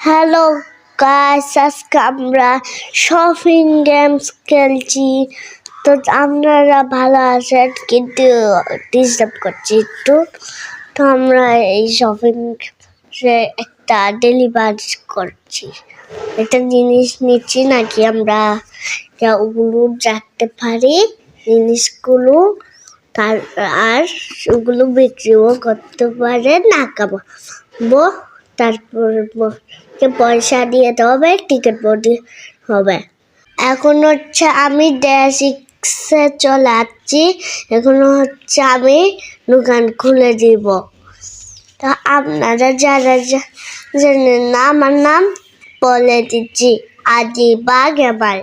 Hello guys, আজকে আমরা shopping games খেলছি। তো আপনারা ভালো আছেন, কিন্তু ডিস্টার্ব করছি একটু। তো আমরা এই শপিং একটা ডেলিভারি করছি, একটা জিনিস নিচ্ছি নাকি আমরা ওগুলো রাখতে পারি জিনিসগুলো, আর ওগুলো বিক্রিও করতে পারে না খাবো। তারপর পয়সা দিয়ে দিতে হবে, টিকিট দিতে হবে। এখন হচ্ছে আমি ডেসিক্সে চলে আসছি। এখন হচ্ছে আমি দোকান খুলে দিব। তা আপনারা যারা জানেন না, আমার নাম বলে দিচ্ছি, আজিবা গেমার।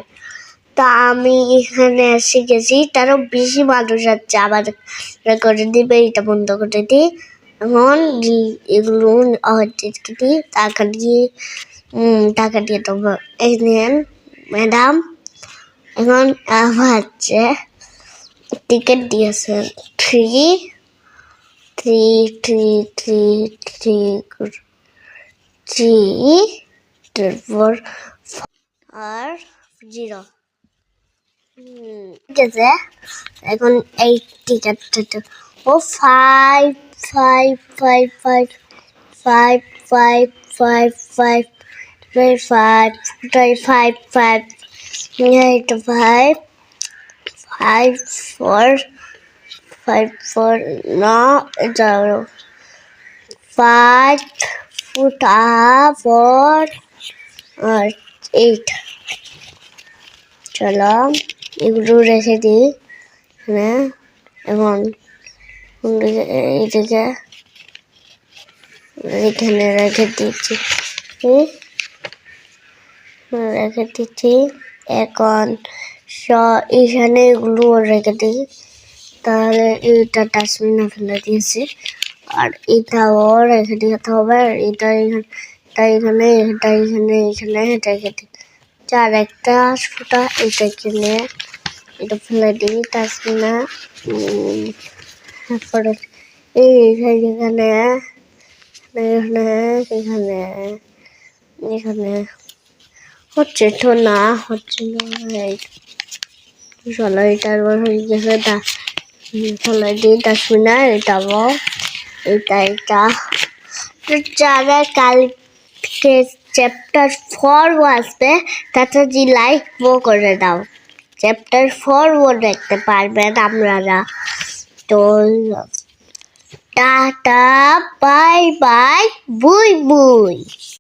তা আমি এখানে এসে গেছি, তারও বেশি মানুষ আছে আবার করে দিবে। এটা বন্ধ করে দিই। এখন এগুলো দিই, টাকা দিয়ে দেবো। এই নেন ম্যাডাম। এখন হচ্ছে টিকিট দিয়েছে three three three three three three তারপর আর 0 ঠিক আছে। এখন এই টিকিটটা ও 5 5 5 5 5 5 5 5 5 5 5 8 5 5 4 5 4 no 5 4 আর 8। চলো এগুলো রেখে দিই। হ্যাঁ, এখন এইটাকে এখানে রেখে দিচ্ছি, রেখে দিচ্ছি। এখন এখানে এগুলো রেখে দিই। তাহলে এটা ডাস্টবিনে ফেলে দিয়েছি, আর এটাও রেখে দিতে হবে। আর এটা এখানে এটা রেখে দিই। চার একটা ফুটা এটা কিনে এটা ফেলে দিই ডাস্টবিনে। তারপরে এখানে এখানে এখানে হচ্ছে তো না, হচ্ছে না। চলো এটার হয়ে গেছে, ফেলে দিই ডাস্টবিনে। এটাও এটা যারা কালকে চ্যাপ্টার 4 আসবে তাতে যে লাইক করে দাও। চ্যাপ্টার 4 দেখতে পারবেন আপনারা। তো টাটা, বাই বাই, বুই বুই।